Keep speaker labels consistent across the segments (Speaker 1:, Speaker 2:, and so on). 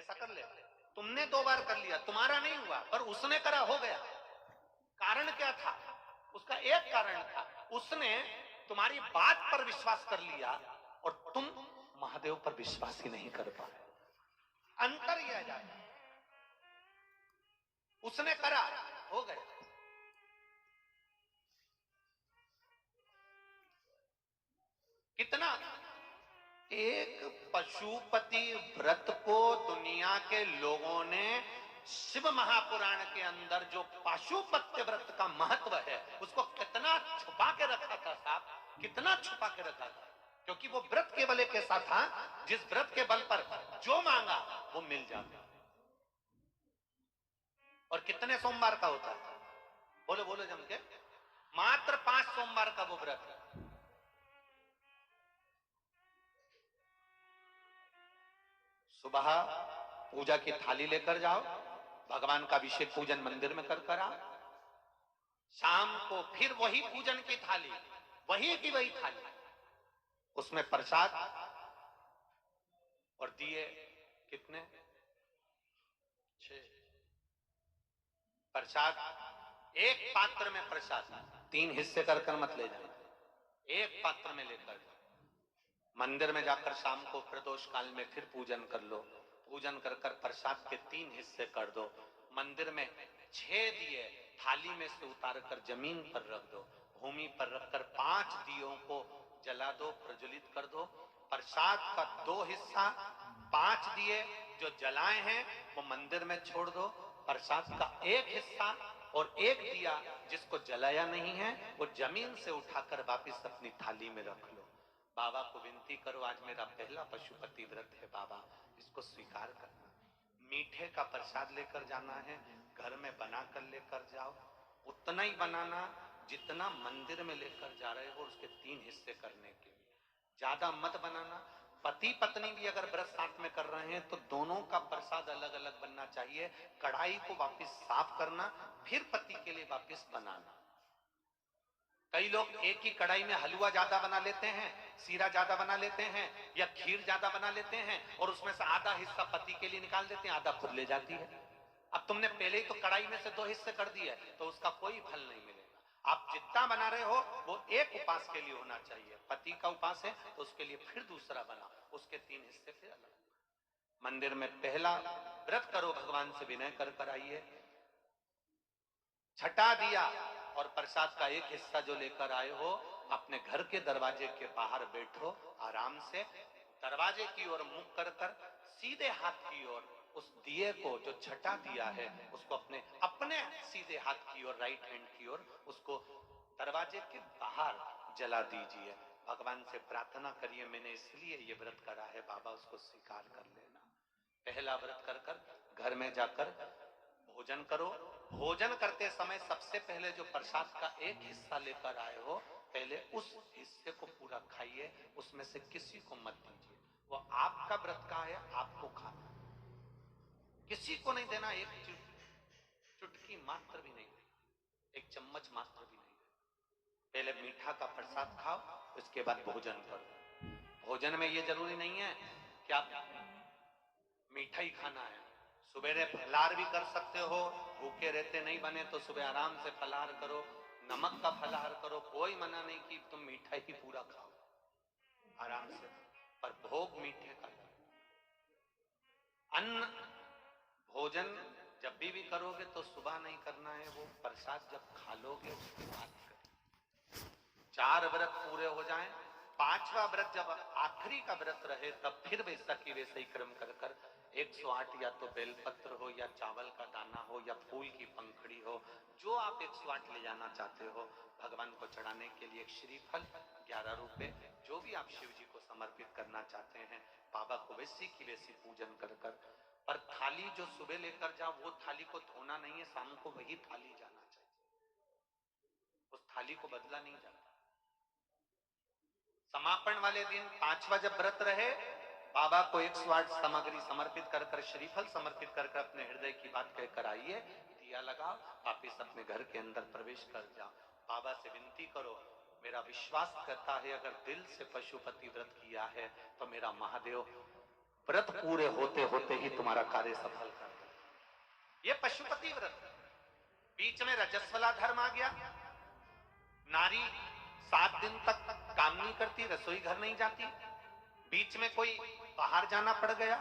Speaker 1: ऐसा कर ले। तुमने 2 बार कर लिया, तुम्हारा नहीं हुआ, पर उसने करा, हो गया। कारण क्या था? उसका एक कारण था, उसने तुम्हारी बात पर विश्वास कर लिया और तुम महादेव पर विश्वास ही नहीं कर पाए। अंतर यह जाता, उसने करा, हो गया। कितना? एक पशुपति व्रत को दुनिया के लोगों ने शिव महापुराण के अंदर जो पशुपति व्रत का महत्व है उसको कितना छुपा के रखा था साहब, कितना छुपा के रखा था। क्योंकि वो व्रत केवल एक ऐसा था जिस व्रत के बल पर जो मांगा वो मिल जाता। और कितने सोमवार का होता है? बोलो बोलो जम के। मात्र 5 सोमवार का वो व्रत है। सुबह पूजा की थाली लेकर जाओ, भगवान का अभिषेक पूजन मंदिर में कर आओ। शाम को फिर वही पूजन की थाली, वही की वही थाली, उसमें प्रसाद और दिए कितने? 6 प्रसाद। एक पात्र में प्रसाद, 3 हिस्से कर मत ले जाना, एक पात्र में लेकर जाओ। मंदिर में जाकर शाम को प्रदोष काल में फिर पूजन कर लो। पूजन कर प्रसाद के 3 हिस्से कर दो। मंदिर में 6 दिए थाली में से उतार कर जमीन पर रख दो। भूमि पर रखकर 5 दियों को जला दो, प्रज्वलित कर दो। प्रसाद का 2 हिस्सा, 5 दिए जो जलाए हैं वो मंदिर में छोड़ दो। प्रसाद का 1 हिस्सा और 1 दिया जिसको जलाया नहीं है वो जमीन से उठाकर वापिस अपनी थाली में रख लो। बाबा को विनती करो, आज मेरा पहला पशुपति व्रत है बाबा, इसको स्वीकार करना। मीठे का प्रसाद लेकर जाना है, घर में बनाकर लेकर जाओ। उतना ही बनाना जितना मंदिर में लेकर जा रहे हो, उसके 3 हिस्से करने के लिए। ज्यादा मत बनाना। पति पत्नी भी अगर व्रत साथ में कर रहे हैं तो दोनों का प्रसाद अलग अलग बनना चाहिए। कढ़ाई को वापस साफ करना, फिर पति के लिए वापस बनाना। कई लोग एक ही कढ़ाई में हलवा ज्यादा बना लेते हैं, सीरा ज्यादा बना लेते हैं या खीर ज्यादा बना लेते हैं और उसमें से आधा हिस्सा पति के लिए निकाल देते हैं, आधा खुद ले जाती है। अब तुमने पहले ही तो कढ़ाई में से 2 हिस्से कर दिए तो उसका कोई फल नहीं मिलेगा। आप जितना बना रहे हो वो एक उपास के लिए होना चाहिए। पति का उपास है तो उसके लिए फिर दूसरा बना, उसके 3 हिस्से फिर अलग। मंदिर में पहला व्रत करो, भगवान से विनय कर आइए। छठा दिया और प्रसाद का 1 हिस्सा जो लेकर आए हो अपने घर के दरवाजे के बाहर बैठो, आराम से दरवाजे की ओर मुख कर सीधे हाथ की ओर उस दिए को, जो छठा दिया है, उसको अपने सीधे हाथ की ओर, राइट हैंड की ओर, उसको दरवाजे के बाहर जला दीजिए। भगवान से प्रार्थना करिए, मैंने इसलिए ये व्रत करा है बाबा, उसको स्वीकार कर लेना। पहला व्रत कर घर में जाकर भोजन करो। भोजन करते समय सबसे पहले जो प्रसाद का 1 हिस्सा लेकर आए हो, पहले उस हिस्से को पूरा खाइए, उसमें से किसी को मत दीजिए। वो आपका व्रत का है, आपको खाना, किसी को नहीं देना। एक चुटकी मात्र भी नहीं, एक चम्मच मात्र भी नहीं। पहले मीठा का प्रसाद खाओ, उसके बाद भोजन करो। भोजन में ये जरूरी नहीं है कि आप मीठा ही खाना है। सुबह फलाहार भी कर सकते हो, भूखे रहते नहीं बने तो सुबह आराम से फलाहार करो, नमक का फलाहार करो, कोई मना नहीं कि तुम मीठा ही पूरा खाओ आराम से, पर भोग मीठे का। अन्न भोजन जब भी करोगे तो सुबह नहीं करना है, वो प्रसाद जब खा लोगे उसके बाद करो। 4 व्रत पूरे हो जाएं, 5वां व्रत जब आखिरी का व्रत रहे तब फिर वैसा की वैसे ही क्रम कर 108 या तो बेलपत्र हो या चावल का दाना हो या फूल की पंखड़ी हो, जो आप 108 ले जाना चाहते हो भगवान को चढ़ाने के लिए। श्रीफल 11 रुपए, जो भी आप शिव जी को समर्पित करना चाहते हैं, बाबा को वैसी की वैसी पूजन कर पर थाली जो सुबह लेकर जाओ वो थाली को धोना नहीं है, शाम को वही थाली जाना चाहिए, उस थाली को बदला नहीं जाता। समापन वाले दिन 5वां जब व्रत रहे, बाबा को 108 सामग्री समर्पित कर श्रीफल समर्पित कर अपने हृदय की बात कहकर आइए, दिया लगाओ, वापिस अपने घर के अंदर प्रवेश कर जाओ। बाबा से विनती करो, मेरा विश्वास करता है अगर दिल से पशुपति व्रत किया है तो मेरा महादेव व्रत पूरे होते होते ही तुम्हारा कार्य सफल कर दे। ये पशुपति व्रत। बीच में रजस्वला धर्म आ गया, नारी 7 दिन तक काम नहीं करती, रसोई घर नहीं जाती। बीच में कोई बाहर जाना पड़ गया,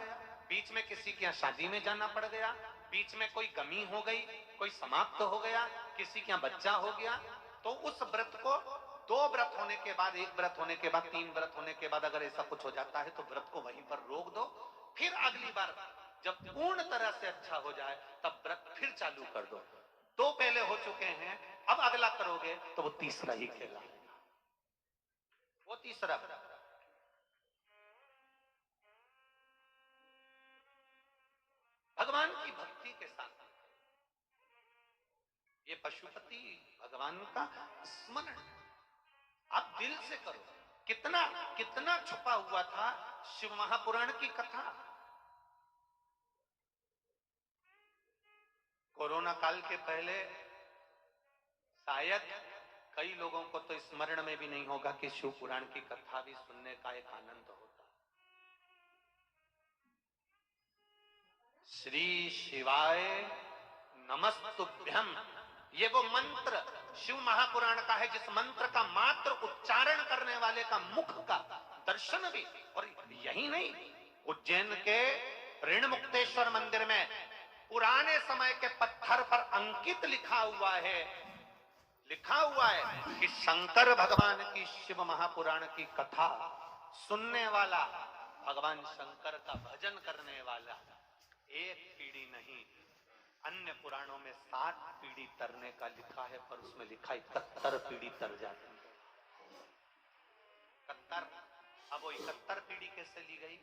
Speaker 1: बीच में किसी के यहाँ शादी में जाना पड़ गया, बीच में कोई कमी हो गई, कोई समाप्त हो गया, किसी के यहाँ बच्चा हो गया, तो उस व्रत को 2 व्रत होने के बाद, 1 व्रत होने के बाद, 3 व्रत होने के बाद अगर ऐसा कुछ हो जाता है तो व्रत को वहीं पर रोक दो। फिर अगली बार जब पूर्ण तरह से अच्छा हो जाए तब व्रत फिर चालू कर दो। 2 पहले हो चुके हैं, अब अगला करोगे तो वो तीसरा ही कहलाएगा, वो तीसरा व्रत। भगवान की भक्ति के साथ ये पशुपति भगवान का स्मरण आप दिल से करो। कितना कितना छुपा हुआ था शिव महापुराण की कथा। कोरोना काल के पहले शायद कई लोगों को तो स्मरण में भी नहीं होगा कि शिव पुराण की कथा भी सुनने का एक आनंद होता। श्री शिवाय नमस्तुभ्यम, ये वो मंत्र शिव महापुराण का है जिस मंत्र का मात्र उच्चारण करने वाले का मुख का दर्शन भी। और यही नहीं, उज्जैन के ऋण मुक्तेश्वर मंदिर में पुराने समय के पत्थर पर अंकित लिखा हुआ है कि शंकर भगवान की शिव महापुराण की कथा सुनने वाला, भगवान शंकर का भजन करने वाला एक पीढ़ी नहीं, अन्य पुराणों में 7 पीढ़ी तरने का लिखा है, पर उसमें लिखा 71 पीढ़ी तर जाती है। 71। अब वो 71 पीढ़ी कैसे ली गई?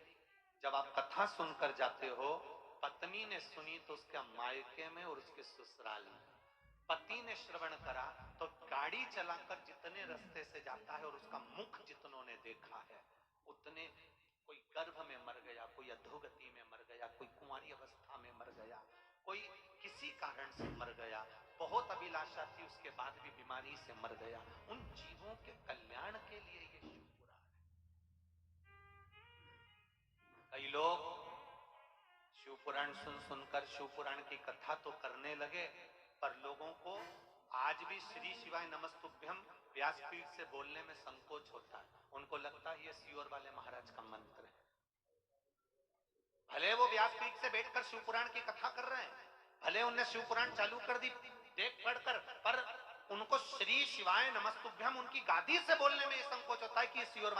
Speaker 1: जब आप कथा सुनकर जाते हो, पत्नी ने सुनी तो उसके मायके में और उसके ससुराल में, पति ने श्रवण करा तो गाड़ी चलाकर जितने रास्ते से जाता है और उसका मुख जितनों ने देखा है उतने, कोई गर्भ में मर गया, कोई अधोगति में मर गया, कोई कुंवारी अवस्था में मर गया, कोई किसी कारण से मर गया, बहुत अभिलाषा थी उसके बाद भी बीमारी से मर गया, उन जीवों के कल्याण के लिए ये शिवपुराण है। कई लोग शिवपुराण सुन सुनकर शिवपुराण की कथा तो करने लगे, पर लोगों को आज भी श्री शिवाय नमस्तुभ्यम व्यासपीठ से बोलने में संकोच होता है। उनको लगता है ये सियोर वाले महाराज का मंत्र है। भले वो व्यासपीठ से बैठकर शिवपुराण की कथा कर रहे हैं, भले उनने शिवपुराण चालू कर दी देख पढ़कर, पर उनको श्री शिवाय नमस्तुभ्यम उनकी गादी से बोलने में संकोच होता है कि सियोर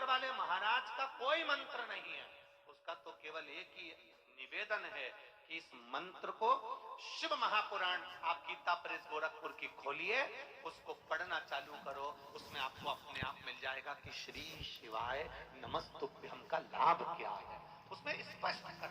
Speaker 1: वाले महाराज का कोई मंत्र नहीं है। उसका तो केवल एक ही निवेदन है कि इस मंत्र को शिव महापुराण आप गीता प्रेस गोरखपुर की खोलिए, उसको पढ़ना चालू करो, उसमें आपको अपने आप मिल जाएगा कि श्री शिवाय नमस्तुभ्यम का लाभ क्या है। उसमें स्पष्ट कर